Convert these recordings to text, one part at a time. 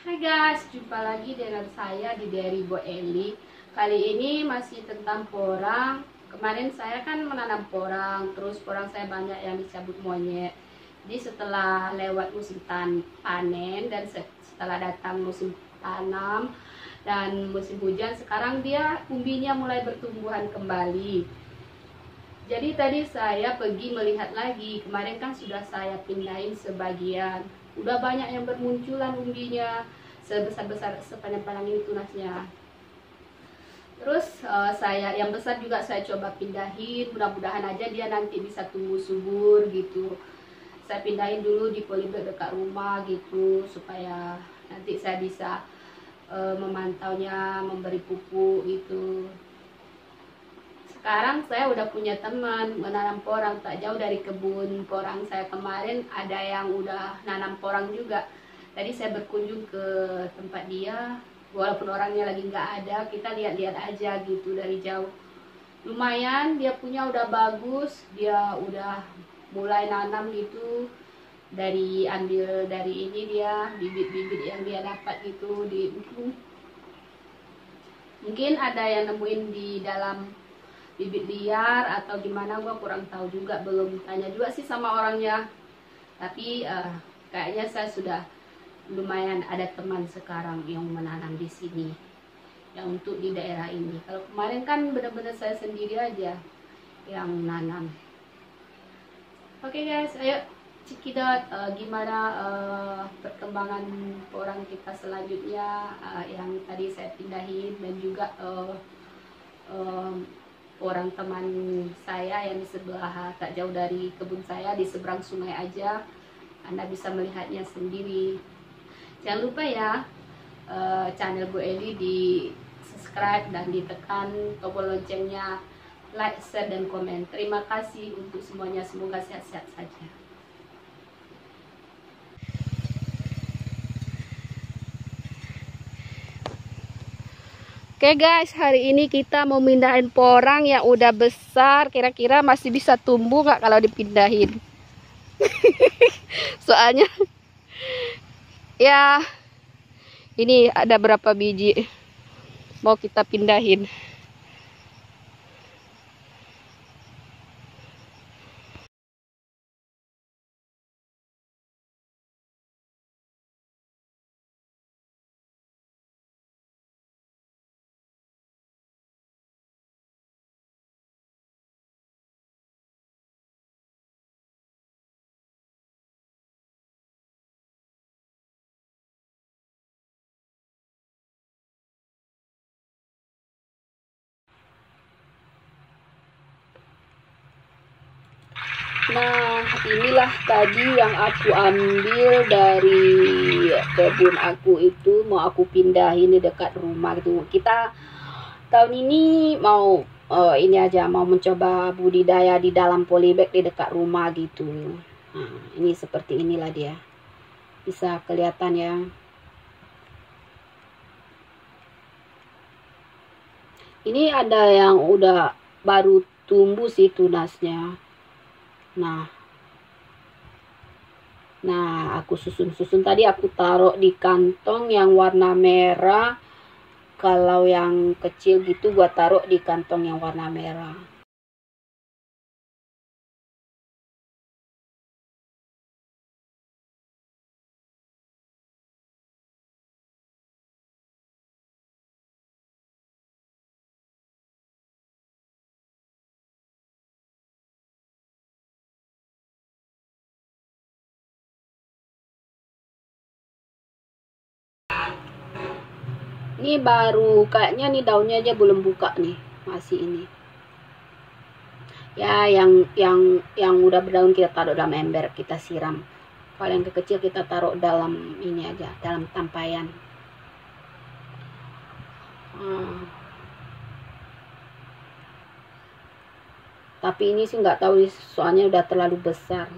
Hai guys, jumpa lagi dengan saya di Diary Bu Eli. Kali ini masih tentang porang. Kemarin saya kan menanam porang, terus porang saya banyak yang dicabut monyet. Jadi setelah lewat musim panen dan setelah datang musim tanam dan musim hujan, sekarang dia umbinya mulai bertumbuhan kembali. Jadi tadi saya pergi melihat lagi. Kemarin kan sudah saya pindahin sebagian. Udah banyak yang bermunculan umbinya, sebesar-besar sepanjang-panjang ini tunasnya. Terus saya yang besar juga saya coba pindahin. Mudah-mudahan aja dia nanti bisa tumbuh subur gitu. Saya pindahin dulu di polybag dekat rumah gitu, supaya nanti saya bisa memantaunya, memberi pupuk gitu. Sekarang saya udah punya teman menanam porang tak jauh dari kebun porang saya kemarin, ada yang udah nanam porang juga. Tadi saya berkunjung ke tempat dia, walaupun orangnya lagi nggak ada, kita lihat-lihat aja gitu dari jauh. Lumayan, dia punya udah bagus, dia udah mulai nanam gitu. Dari ambil dari ini dia bibit-bibit yang dia dapat gitu di mungkin ada yang nemuin di dalam bibit liar atau gimana, gua kurang tahu juga, belum tanya juga sih sama orangnya. Tapi kayaknya saya sudah lumayan ada teman sekarang yang menanam di sini, yang untuk di daerah ini. Kalau kemarin kan benar-benar saya sendiri aja yang nanam. Oke guys, ayo cekidot gimana perkembangan porang kita selanjutnya, yang tadi saya pindahin, dan juga orang teman saya yang di sebelah tak jauh dari kebun saya, di seberang sungai aja. Anda bisa melihatnya sendiri. Jangan lupa ya, channel Bu Eli di subscribe dan ditekan tombol loncengnya, like, share, dan komen. Terima kasih untuk semuanya, semoga sehat-sehat saja. Oke guys, hari ini kita mau mindahin porang yang udah besar. Kira-kira masih bisa tumbuh nggak kalau dipindahin? Soalnya ya ini ada berapa biji mau kita pindahin. Nah, inilah tadi yang aku ambil dari kebun aku itu, mau aku pindahin di dekat rumah gitu. Kita tahun ini mau ini aja, mau mencoba budidaya di dalam polybag di dekat rumah gitu. Nah, ini seperti inilah dia. Bisa kelihatan ya. Ini ada yang udah baru tumbuh sih tunasnya. Nah, aku susun tadi, aku taruh di kantong yang warna merah. Kalau yang kecil gitu gua taruh di kantong yang warna merah. Ini baru kayaknya nih daunnya aja belum buka nih, masih ini. Ya, yang udah berdaun kita taruh dalam ember, kita siram. Kalau yang kecil kita taruh dalam ini aja, dalam tampayan. Tapi ini sih nggak tahu, soalnya udah terlalu besar.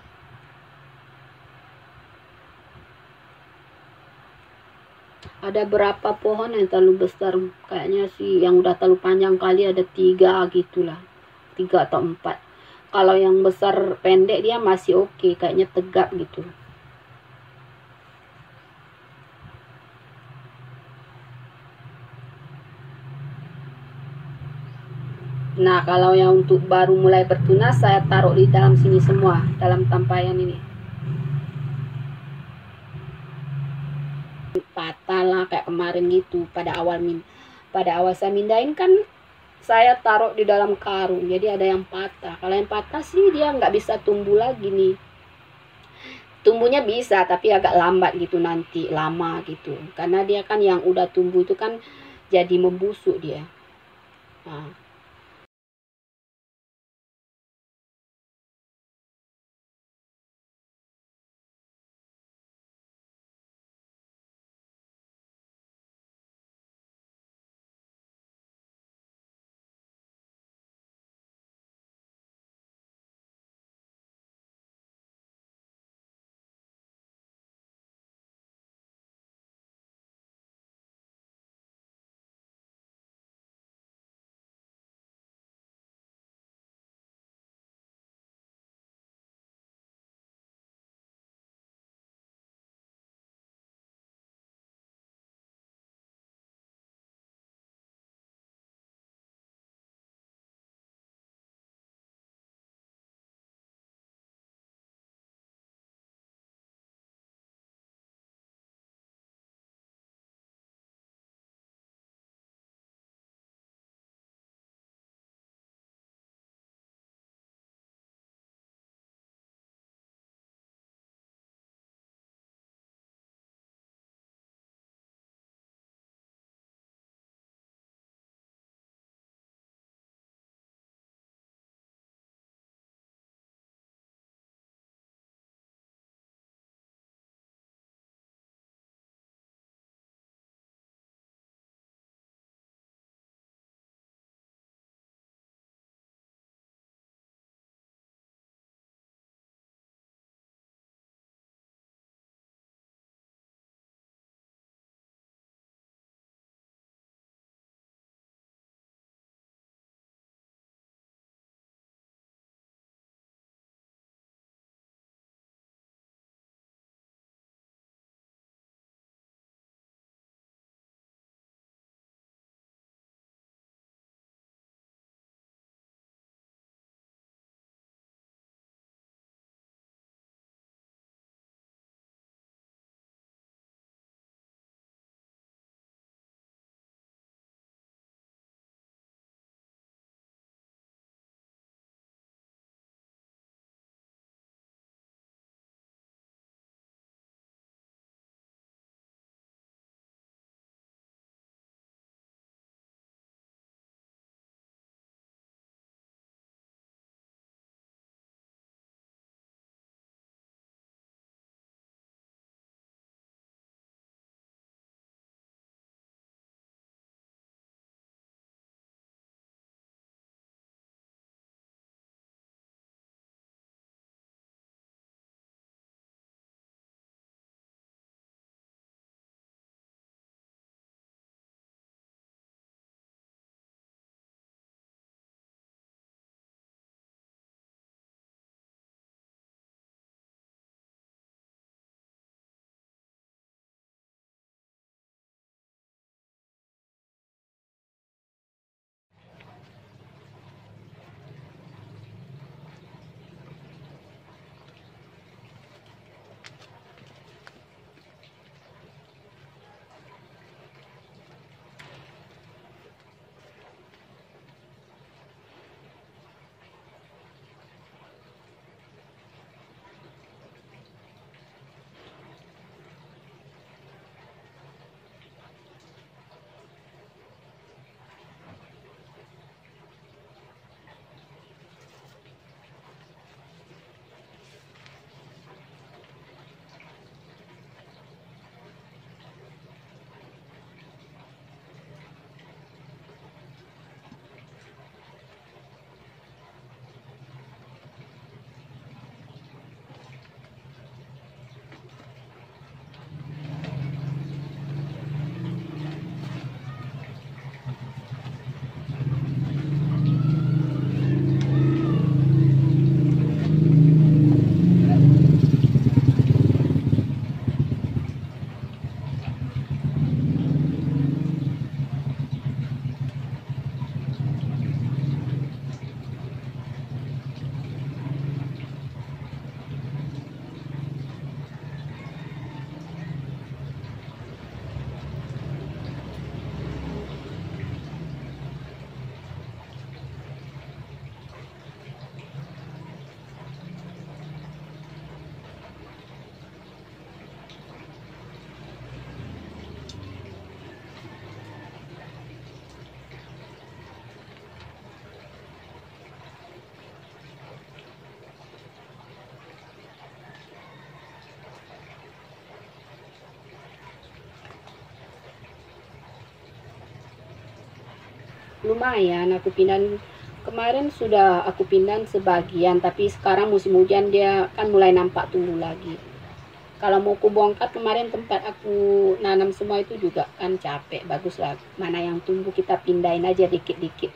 Ada berapa pohon yang terlalu besar, kayaknya sih yang udah terlalu panjang kali, ada 3 gitulah, 3 atau 4. Kalau yang besar pendek dia masih oke, kayaknya tegak gitu. Nah, kalau yang untuk baru mulai bertunas saya taruh di dalam sini semua, dalam tampayan ini. Patah lah kayak kemarin gitu pada awal saya mindahin kan saya taruh di dalam karung, jadi ada yang patah. Kalau yang patah sih dia nggak bisa tumbuh lagi nih. Tumbuhnya bisa tapi agak lambat gitu, nanti lama gitu, karena dia kan yang udah tumbuh itu kan jadi membusuk dia. Nah, lumayan. Aku pindahin kemarin, sudah aku pindahin sebagian, tapi sekarang musim hujan dia kan mulai nampak tumbuh lagi. Kalau mau aku bongkar kemarin tempat aku nanam semua itu juga kan capek, bagus lah. Mana yang tumbuh kita pindahin aja dikit-dikit.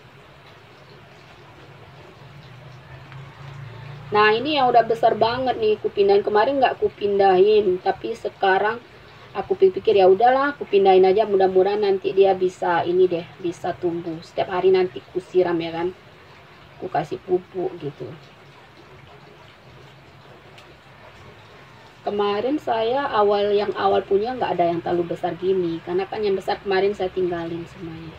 Nah ini yang udah besar banget nih, aku pindahin kemarin nggak aku pindahin, tapi sekarang aku pikir ya udahlah aku pindahin aja, mudah-mudahan nanti dia bisa ini deh, bisa tumbuh. Setiap hari nanti aku siram ya kan, aku kasih pupuk gitu. Kemarin saya yang awal punya nggak ada yang terlalu besar gini, karena kan yang besar kemarin saya tinggalin semuanya.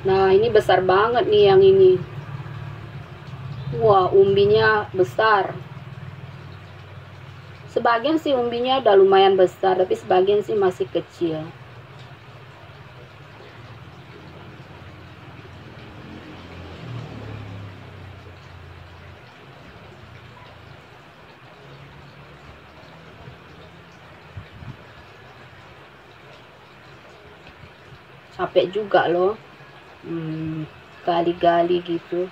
Nah ini besar banget nih yang ini. Wah umbinya besar. Sebagian sih umbinya udah lumayan besar, tapi sebagian sih masih kecil. Capek juga loh, gali-gali gitu.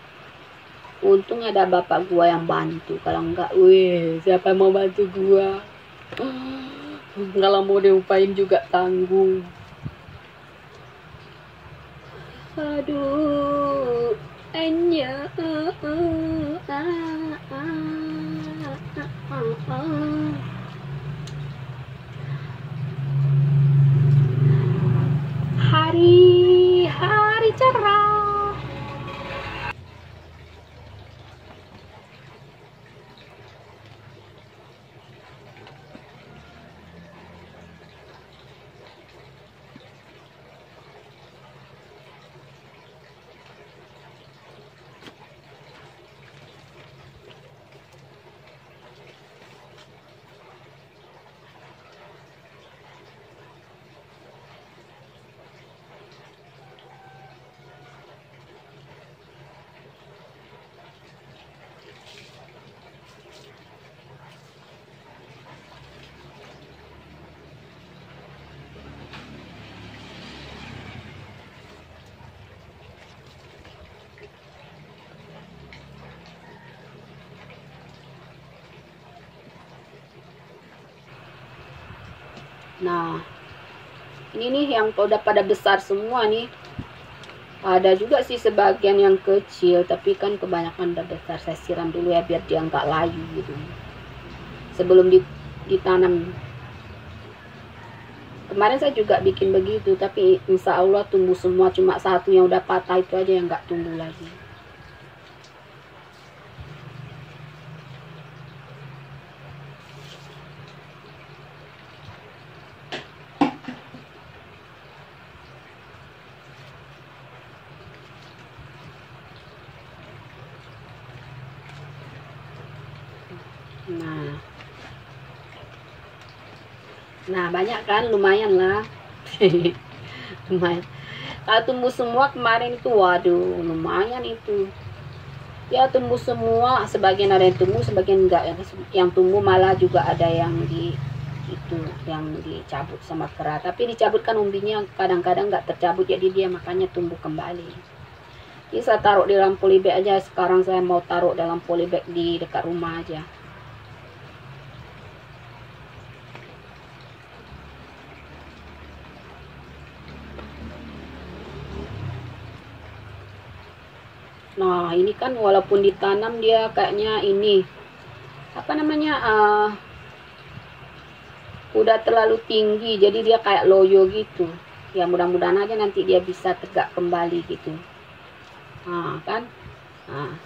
Untung ada bapak gua yang bantu, kalau enggak, wih, siapa yang mau bantu gua? Kalau mau diupain juga tanggung. Aduh, Enya. Hari-hari cerah. Nah, ini nih yang udah pada besar semua nih. Ada juga sih sebagian yang kecil, tapi kan kebanyakan udah besar. Saya siram dulu ya biar dia nggak layu gitu. Sebelum ditanam. Kemarin saya juga bikin begitu, tapi insya Allah tumbuh semua. Cuma satu yang udah patah itu aja yang nggak tumbuh lagi. Nah banyak kan, lumayan lah. Lumayan. Kalau tumbuh semua kemarin itu, waduh, lumayan itu. Ya tumbuh semua, sebagian ada yang tumbuh, sebagian enggak. Yang tumbuh malah juga ada yang yang dicabut sama kera. Tapi dicabut kan umbinya kadang-kadang nggak tercabut, jadi dia makanya tumbuh kembali. Jadi saya taruh di dalam polybag aja. Sekarang saya mau taruh dalam polybag di dekat rumah aja. Nah ini kan walaupun ditanam dia kayaknya ini apa namanya, udah terlalu tinggi, jadi dia kayak loyo gitu ya. Mudah-mudahan aja nanti dia bisa tegak kembali gitu. Nah kan, nah.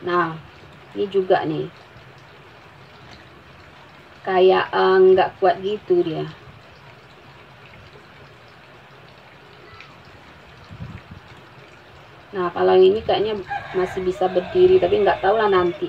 Nah, ini juga nih. Kayak nggak kuat gitu dia. Nah, kalau yang ini kayaknya masih bisa berdiri, tapi nggak tahu lah nanti.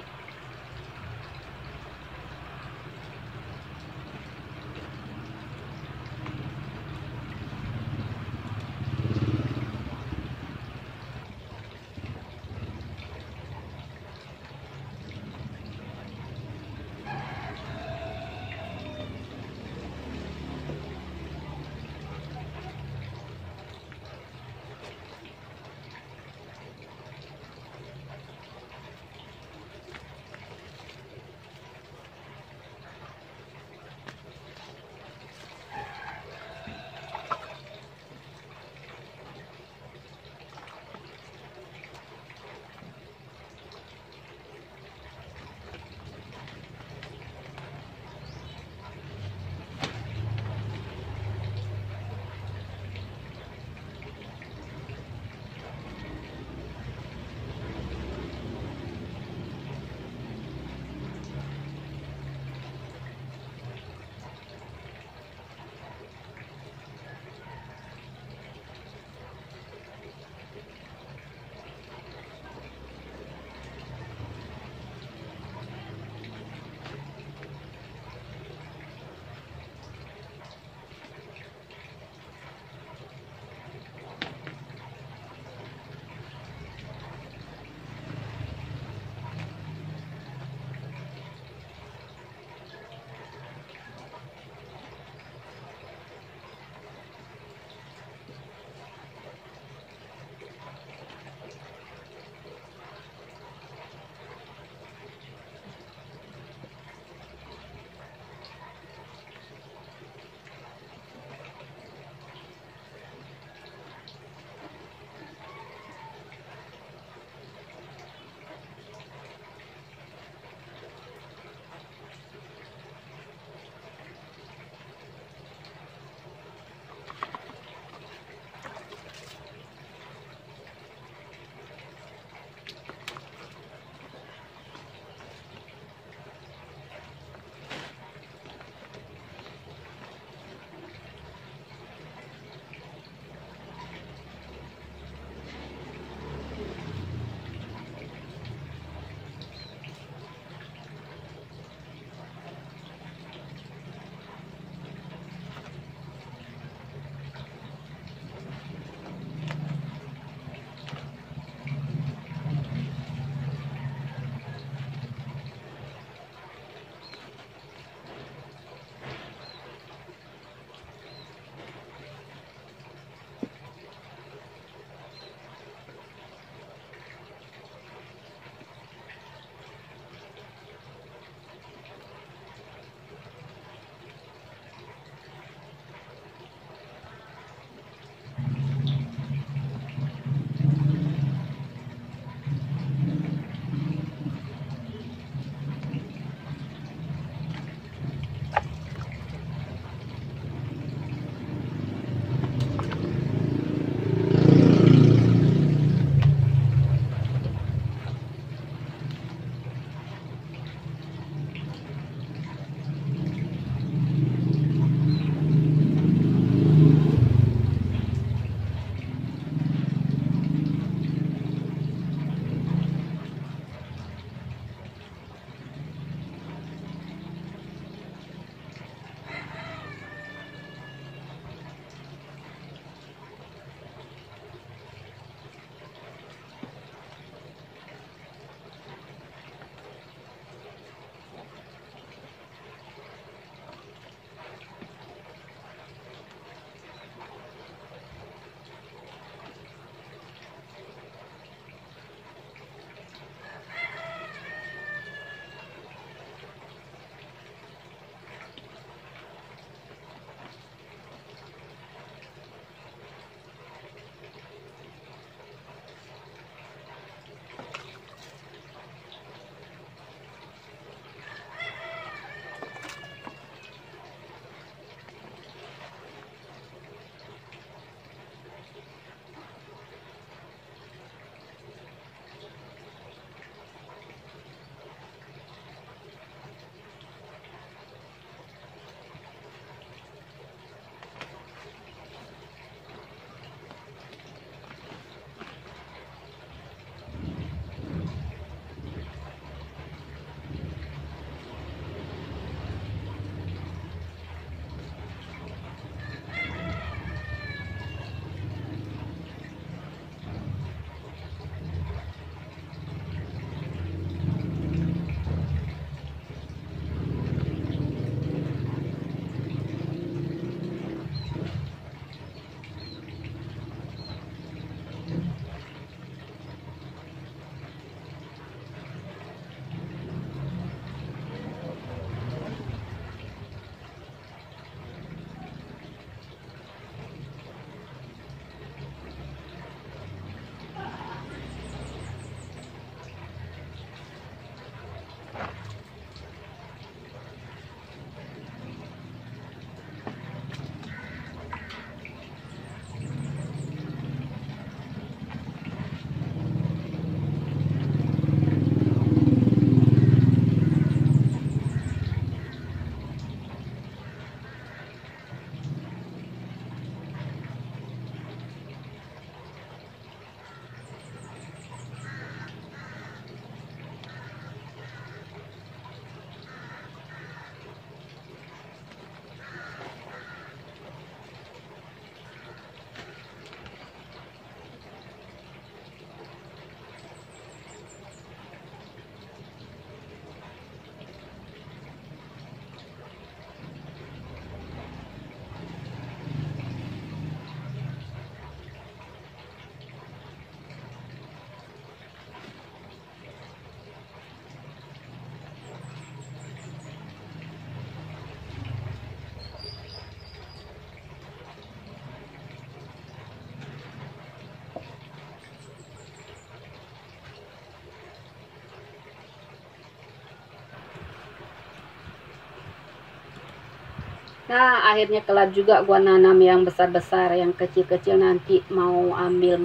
Nah, akhirnya kelar juga gua nanam yang besar-besar, yang kecil-kecil nanti mau ambil,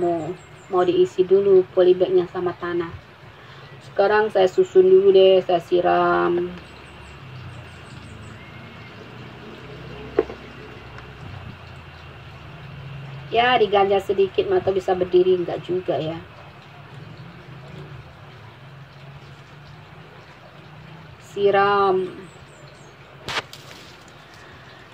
mau diisi dulu polybagnya sama tanah. Sekarang saya susun dulu deh, saya siram. Ya, diganjal sedikit atau bisa berdiri, enggak juga ya. Siram.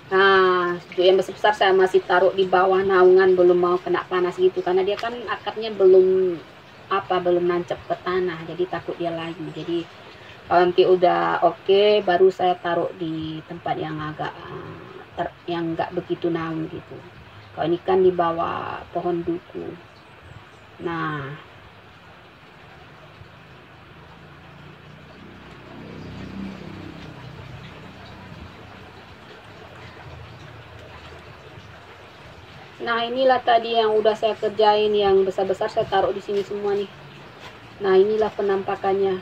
Nah, untuk yang besar saya masih taruh di bawah naungan, belum mau kena panas gitu, karena dia kan akarnya belum belum nancep ke tanah, jadi takut dia lagi. Jadi kalau nanti udah oke, baru saya taruh di tempat yang agak yang nggak begitu naung gitu. Kalau ini kan di bawah pohon duku. Nah, inilah tadi yang udah saya kerjain, yang besar-besar saya taruh di sini semua nih. Nah, inilah penampakannya.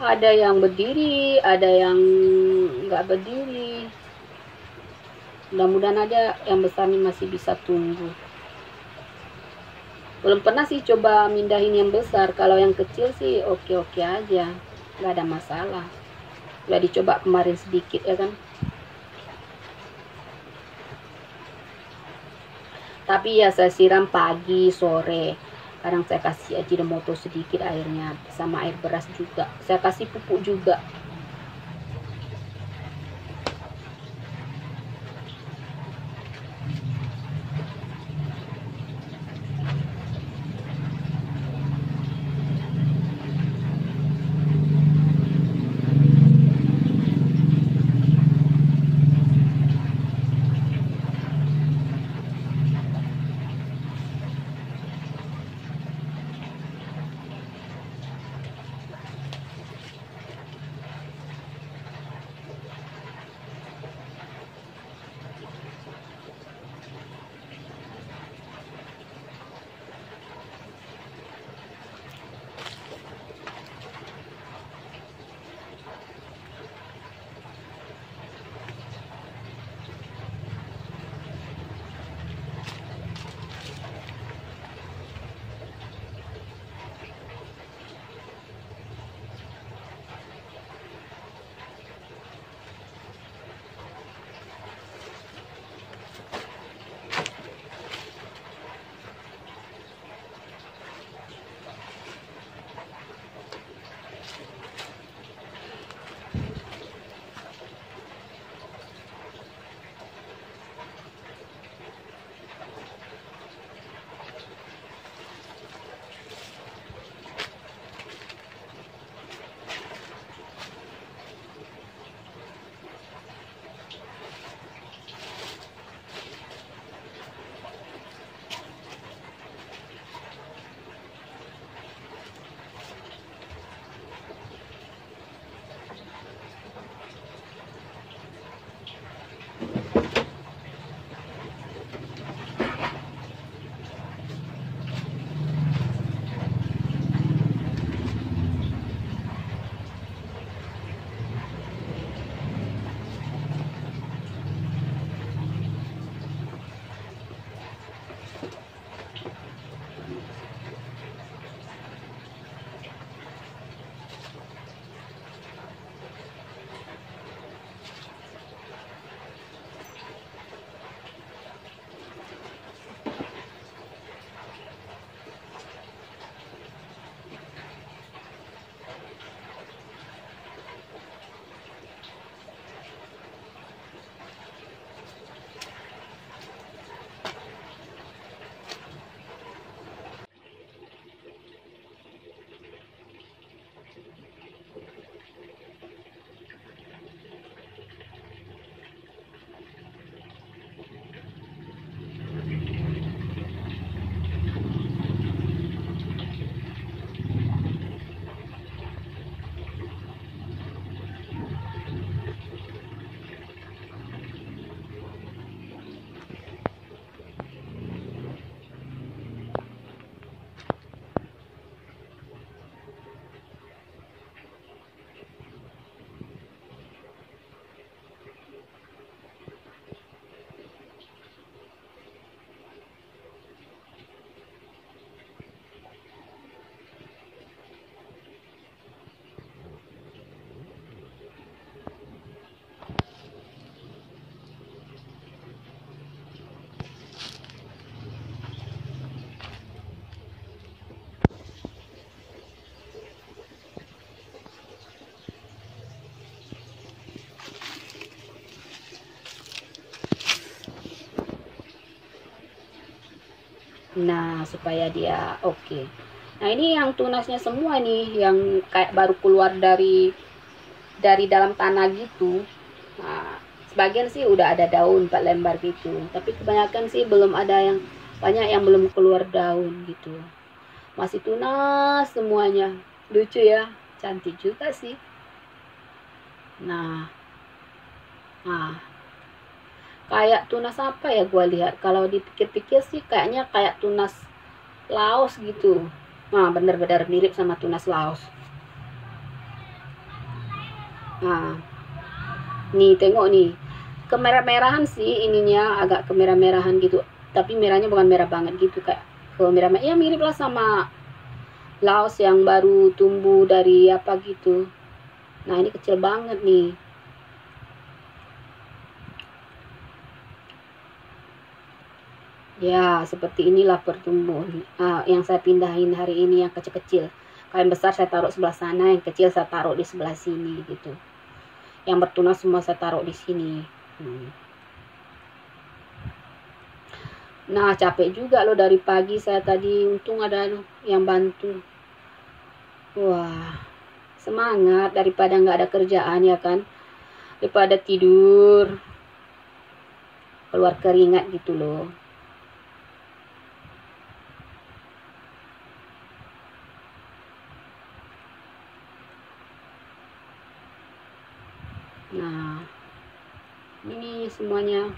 Ada yang berdiri, ada yang nggak berdiri. Mudah-mudahan ada yang besar ini masih bisa tumbuh. Belum pernah sih coba mindahin yang besar. Kalau yang kecil sih oke-oke aja, nggak ada masalah. Udah dicoba kemarin sedikit ya kan. Tapi ya saya siram pagi, sore. Kadang saya kasih Ajinomoto sedikit airnya, sama air beras juga. Saya kasih pupuk juga. Nah, supaya dia oke. Nah, ini yang tunasnya semua nih, yang kayak baru keluar dari dalam tanah gitu. Nah, sebagian sih udah ada daun 4 lembar gitu, tapi kebanyakan sih belum ada, yang banyak yang belum keluar daun gitu. Masih tunas semuanya. Lucu ya, cantik juga sih. Nah, nah, kayak tunas apa ya gua lihat, kalau dipikir-pikir sih kayaknya kayak tunas Laos gitu. Nah, bener-bener mirip sama tunas Laos. Nah, nih tengok nih, kemerah-merahan sih ininya, agak kemerah-merahan gitu, tapi merahnya bukan merah banget gitu, kayak merah, ya mirip lah sama Laos yang baru tumbuh dari apa gitu. Nah, ini kecil banget nih. Ya, seperti inilah pertumbuhan yang saya pindahin hari ini, yang kecil-kecil. Kalau yang besar saya taruh sebelah sana, yang kecil saya taruh di sebelah sini gitu. Yang bertunas semua saya taruh di sini. Nah, capek juga loh dari pagi saya tadi, untung ada yang bantu. Wah, semangat daripada nggak ada kerjaan ya kan, daripada tidur keluar keringat gitu loh. Nah, ini semuanya.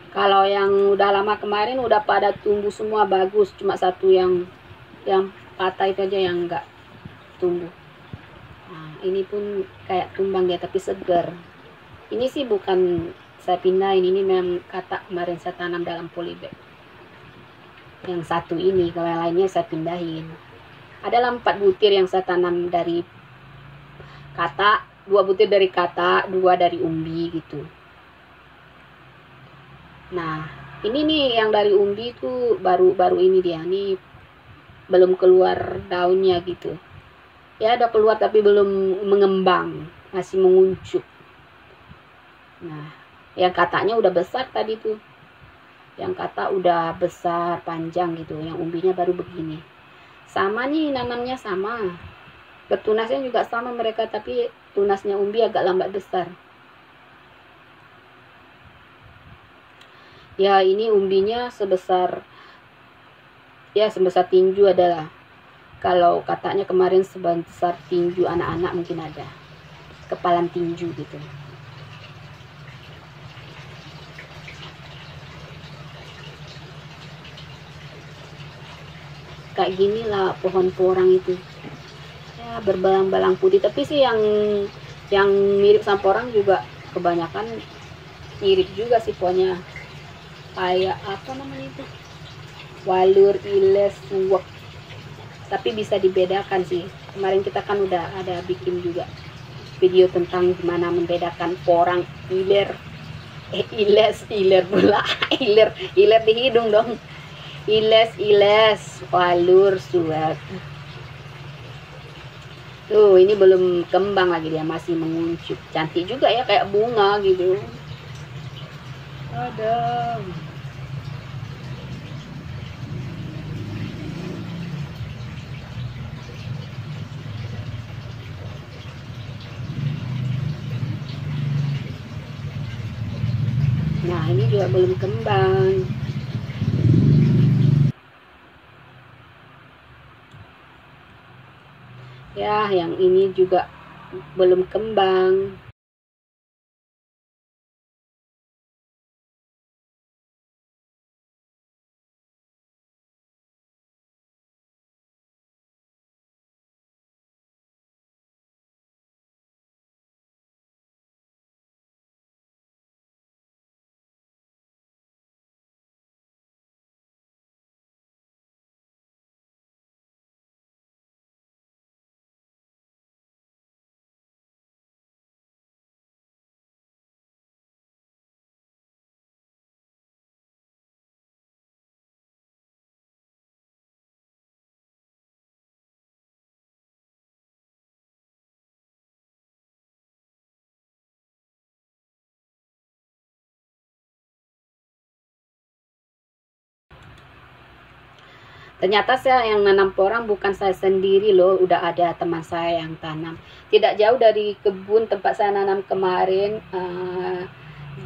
Kalau yang udah lama kemarin udah pada tumbuh semua bagus, cuma satu yang patah itu aja yang enggak tumbuh. Nah, ini pun kayak tumbang dia tapi segar. Ini sih bukan saya pindahin. Ini memang kata kemarin saya tanam dalam polybag. Yang satu ini, kalau yang lainnya saya pindahin. Adalah 4 butir yang saya tanam dari kata, 2 butir dari kata, 2 dari umbi gitu. Nah, ini nih yang dari umbi itu baru ini dia. Ini belum keluar daunnya gitu. Ya udah keluar tapi belum mengembang, masih menguncup. Nah, yang katanya udah besar tadi tuh. Yang kata udah besar, panjang gitu. Yang umbinya baru begini. Sama nih nanamnya sama. Bertunasnya juga sama mereka, tapi tunasnya umbi agak lambat besar. Ya, ini umbinya sebesar tinju adalah. Kalau katanya kemarin sebesar tinju anak-anak mungkin ada. Kepalan tinju gitu. Kayak gini lah pohon porang itu. Ya, berbalang-balang putih. Tapi sih yang mirip sama porang juga kebanyakan mirip juga sih pohonnya. Kayak apa namanya itu? Walur, iles, suwak. Tapi bisa dibedakan sih. Kemarin kita kan udah ada bikin juga video tentang gimana membedakan porang, iler, iler pula. iler di hidung dong. Iles, walur, suwak. Tuh, ini belum kembang lagi, dia masih menguncup. Cantik juga ya, kayak bunga gitu. Ada. Nah, ini juga belum kembang. Ya, yang ini juga belum kembang. Ternyata saya yang nanam porang bukan saya sendiri loh, udah ada teman saya yang tanam. Tidak jauh dari kebun tempat saya nanam kemarin,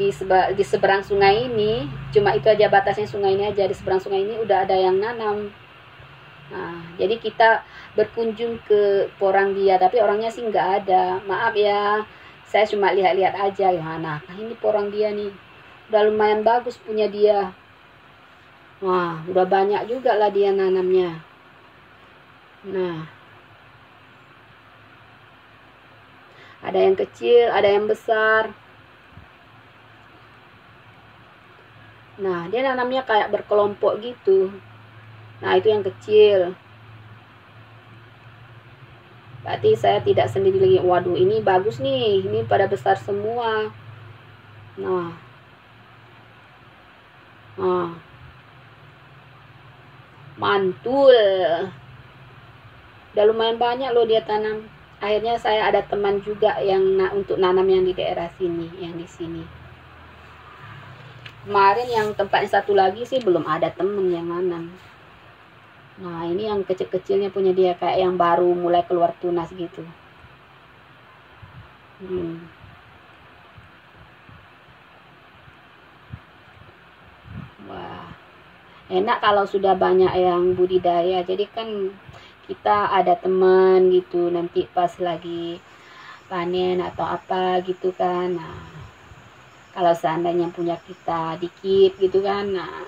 di seberang sungai ini, cuma itu aja batasnya sungai ini aja, di seberang sungai ini udah ada yang nanam. Nah, jadi kita berkunjung ke porang dia, tapi orangnya sih nggak ada. Maaf ya, saya cuma lihat-lihat aja. Ya, nah ini porang dia nih, udah lumayan bagus punya dia. Wah, udah banyak juga lah dia nanamnya. Nah, ada yang kecil, ada yang besar. Nah, dia nanamnya kayak berkelompok gitu. Nah, itu yang kecil. Berarti saya tidak sendiri lagi. Waduh, ini bagus nih. Ini pada besar semua. Nah. Mantul. Udah lumayan banyak loh dia tanam. Akhirnya saya ada teman juga yang untuk nanam yang di daerah sini, yang di sini. Kemarin yang tempatnya satu lagi sih belum ada temen yang nanam. Nah, ini yang kecil-kecilnya punya dia, kayak yang baru mulai keluar tunas gitu. Wah, enak kalau sudah banyak yang budidaya. Jadi kan kita ada teman gitu, nanti pas lagi panen atau apa gitu kan. Nah, kalau seandainya punya kita dikit gitu kan, nah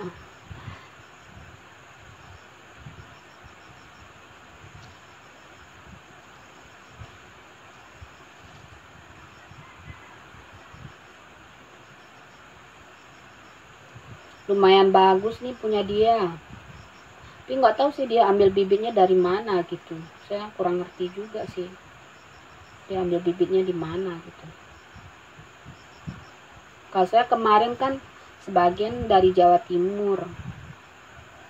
lumayan bagus nih punya dia. Tapi nggak tahu sih dia ambil bibitnya dari mana gitu. Saya kurang ngerti juga sih. Dia ambil bibitnya di mana gitu. Kalau saya kemarin kan sebagian dari Jawa Timur.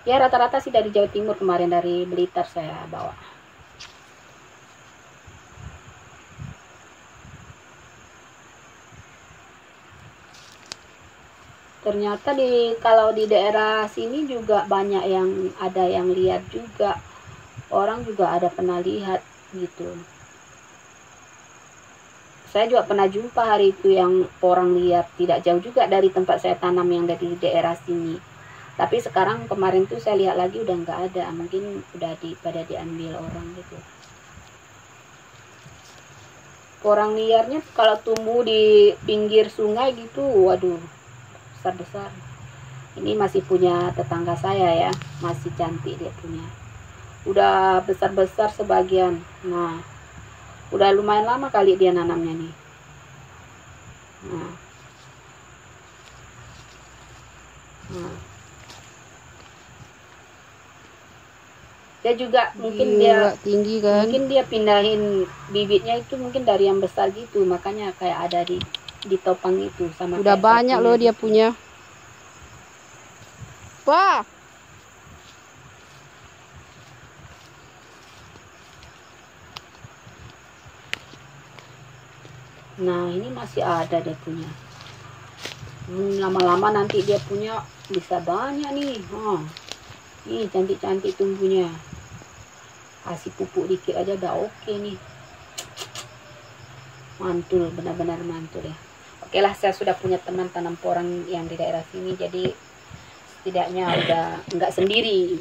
Ya rata-rata sih dari Jawa Timur kemarin, dari Blitar saya bawa. Ternyata kalau di daerah sini juga banyak yang ada yang lihat juga. Orang juga ada pernah lihat gitu. Saya juga pernah jumpa hari itu yang orang lihat tidak jauh juga dari tempat saya tanam yang dari daerah sini. Tapi sekarang kemarin tuh saya lihat lagi udah nggak ada, mungkin udah pada diambil orang gitu. Orang liarnya kalau tumbuh di pinggir sungai gitu, waduh, besar-besar. Ini masih punya tetangga saya ya, masih cantik dia punya. Udah besar-besar sebagian. Nah, udah lumayan lama kali dia nanamnya nih. Nah. Dia juga mungkin dia tinggi kan, mungkin dia pindahin bibitnya itu mungkin dari yang besar gitu, makanya kayak ada di topang itu sama. Udah banyak loh dia gitu punya. Wah. Nah ini masih ada dia punya. Lama-lama nanti dia punya bisa banyak nih. Nih cantik-cantik tumbuhnya. Kasih pupuk dikit aja udah oke nih. Mantul, benar-benar mantul ya. Oke lah, saya sudah punya teman tanam porang yang di daerah sini, jadi setidaknya udah nggak sendiri.